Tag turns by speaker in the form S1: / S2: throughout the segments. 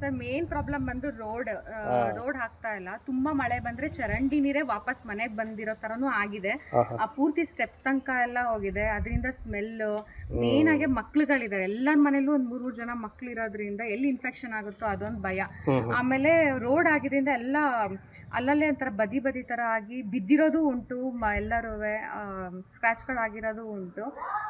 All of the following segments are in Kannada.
S1: ಸರ್ ಮೇನ್ ಪ್ರಾಬ್ಲಮ್ ಬಂದು ರೋಡ್ ಹಾಕ್ತಾ ಇಲ್ಲ. ತುಂಬಾ ಮಳೆ ಬಂದ್ರೆ ಚರಂಡಿ ನೀರೇ ವಾಪಸ್ ಮನೆಗೆ ಬಂದಿರೋ ತರನು ಆಗಿದೆ. ಆ ಪೂರ್ತಿ ಸ್ಟೆಪ್ಸ್ ತನಕ ಎಲ್ಲ ಹೋಗಿದೆ. ಅದರಿಂದ ಸ್ಮೆಲ್ ಮೇನ್ ಆಗಿ ಮಕ್ಳುಗಳಿದ್ದಾರೆ. ಎಲ್ಲರ ಮನೇಲೂ ಒಂದ್ 3 ಜನ ಮಕ್ಳು ಇರೋದ್ರಿಂದ ಎಲ್ಲಿ ಇನ್ಫೆಕ್ಷನ್ ಆಗುತ್ತೋ ಅದೊಂದು ಭಯ. ಆಮೇಲೆ ರೋಡ್ ಆಗಿದ್ರಿಂದ ಎಲ್ಲ ಅಲ್ಲಲ್ಲೇ ಒಂಥರ ಬದಿ ತರ ಆಗಿ ಬಿದ್ದಿರೋದು ಉಂಟು. ಎಲ್ಲರೂ ಸ್ಕ್ರಾಚ್ಗಳಾಗಿರೋದು ಉಂಟು.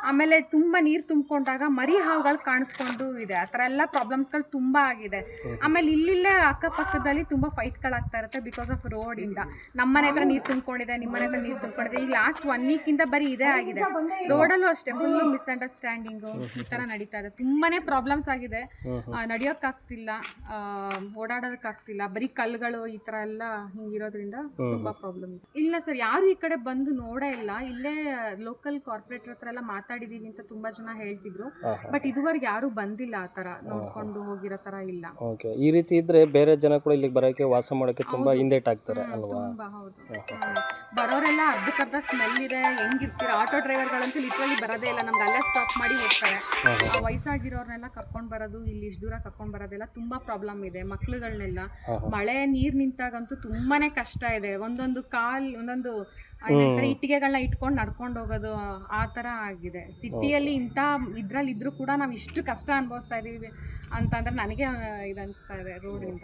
S1: ಆಮೇಲೆ ತುಂಬಾ ನೀರು ತುಂಬಿಕೊಂಡಾಗ ಮರಿ ಹಾವುಗಳು ಕಾಣಿಸ್ಕೊಂಡು ಇದೆ. ಆ ಥರ ಎಲ್ಲ ಪ್ರಾಬ್ಲಮ್ಸ್ಗಳು ತುಂಬಾ ಆಗಿದೆ. ಆಮೇಲೆ ಇಲ್ಲಿಲ್ಲೇ ಅಕ್ಕಪಕ್ಕದಲ್ಲಿ ತುಂಬಾ ಫೈಟ್ಗಳಾಗ್ತಾ ಇರುತ್ತೆ ಬಿಕಾಸ್ ಆಫ್ ರೋಡ್ ಇಂದ. ನಮ್ಮನೆ ಹತ್ರ ನೀರು ತುಂಬಿಕೊಂಡಿದೆ, ನಿಮ್ಮನೆ ಹತ್ರ ನೀರು ತುಂಬಿಕೊಂಡಿದೆ. ಈಗ ಲಾಸ್ಟ್ 1 ವೀಕ್ ಇಂದ ಬರೀ ಇದೇ ಆಗಿದೆ. ರೋಡಲ್ಲೂ ಅಷ್ಟೇ ಫುಲ್ ಮಿಸ್ಅಂಡರ್ಸ್ಟ್ಯಾಂಡಿಂಗು ಈ ತರ ನಡೀತಾ ಇದೆ. ತುಂಬಾನೇ ಪ್ರಾಬ್ಲಮ್ಸ್ ಆಗಿದೆ. ನಡೆಯೋಕ್ಕಾಗ್ತಿಲ್ಲ, ಓಡಾಡೋದಕ್ಕಾಗ್ತಿಲ್ಲ. ಬರೀ ಕಲ್ಲುಗಳು ಈ ತರ ಎಲ್ಲ ಹಿಂಗಿರೋದ್ರಿಂದ ತುಂಬಾ ಪ್ರಾಬ್ಲಮ್ ಇದೆ. ಇಲ್ಲ ಸರ್, ಯಾರು ಈ ಕಡೆ ಬಂದು ನೋಡೇ ಇಲ್ಲ. ಇಲ್ಲೇ ಲೋಕಲ್ ಕಾರ್ಪೊರೇಟರ್ ಹತ್ರ ಎಲ್ಲ ಮಾತಾಡಿದೀವಿ ಅಂತ ತುಂಬಾ ಜನ ಹೇಳ್ತಿದ್ರು. ಬಟ್ ಇದುವರೆಗೆ ಯಾರು ಬಂದಿಲ್ಲ. ಆ ತರ ನೋಡ್ಕೊಂಡು ಹೋಗಿರೋ ತರ ಇಲ್ಲ.
S2: ಓಕೆ, ಈ ರೀತಿ ಇದ್ರೆ ಬೇರೆ ಜನ ಕೂಡ ಇಲ್ಲಿಗೆ ಬರೋಕ್ಕೆ ವಾಸ ಮಾಡೋಕ್ಕೆ ತುಂಬಾ ಹಿಂದೇಟ್ ಆಗ್ತಾರೆ ಅಲ್ವಾ?
S1: ತುಂಬಾ ಹೌದು. ಬರೋರೆಲ್ಲ ಅರ್ಧಕ್ಕರ್ಧ ಸ್ಮೆಲ್ ಇದೆ. ಹೆಂಗಿರ್ತೀರ? ಆಟೋ ಡ್ರೈವರ್ಗಳಂತೂ ಲಿಟ್ರಲಿ ಬರೋದೇ ಇಲ್ಲ. ನಮ್ಗೆ ಅಲ್ಲೇ ಸ್ಟಾಪ್ ಮಾಡಿ ಹೋಗ್ತಾರೆ. ವಯಸ್ಸಾಗಿರೋರ್ನೆಲ್ಲ ಕರ್ಕೊಂಡು ಬರೋದು, ಇಲ್ಲಿ ಇಷ್ಟು ದೂರ ಕರ್ಕೊಂಡು ಬರೋದೆಲ್ಲ ತುಂಬಾ ಪ್ರಾಬ್ಲಮ್ ಇದೆ. ಮಕ್ಳುಗಳನ್ನೆಲ್ಲ ಮಳೆ ನೀರ್ ನಿಂತಾಗಂತೂ ತುಂಬಾನೇ ಕಷ್ಟ ಇದೆ. ಒಂದೊಂದು ಇಟ್ಟಿಗೆಗಳನ್ನ ಇಟ್ಕೊಂಡು ನಡ್ಕೊಂಡು ಹೋಗೋದು ಆ ತರ ಆಗಿದೆ. ಸಿಟಿಯಲ್ಲಿ ಇಂಥ ಇದ್ರಲ್ಲಿ ಇದ್ರೂ ಕೂಡ ನಾವು ಇಷ್ಟು ಕಷ್ಟ ಅನುಭವಿಸ್ತಾ ಇದೀವಿ ಅಂತಂದ್ರೆ ನನಗೆ ಇದು ಅನಿಸ್ತಾ ಇದೆ ರೋಡಿಂದ.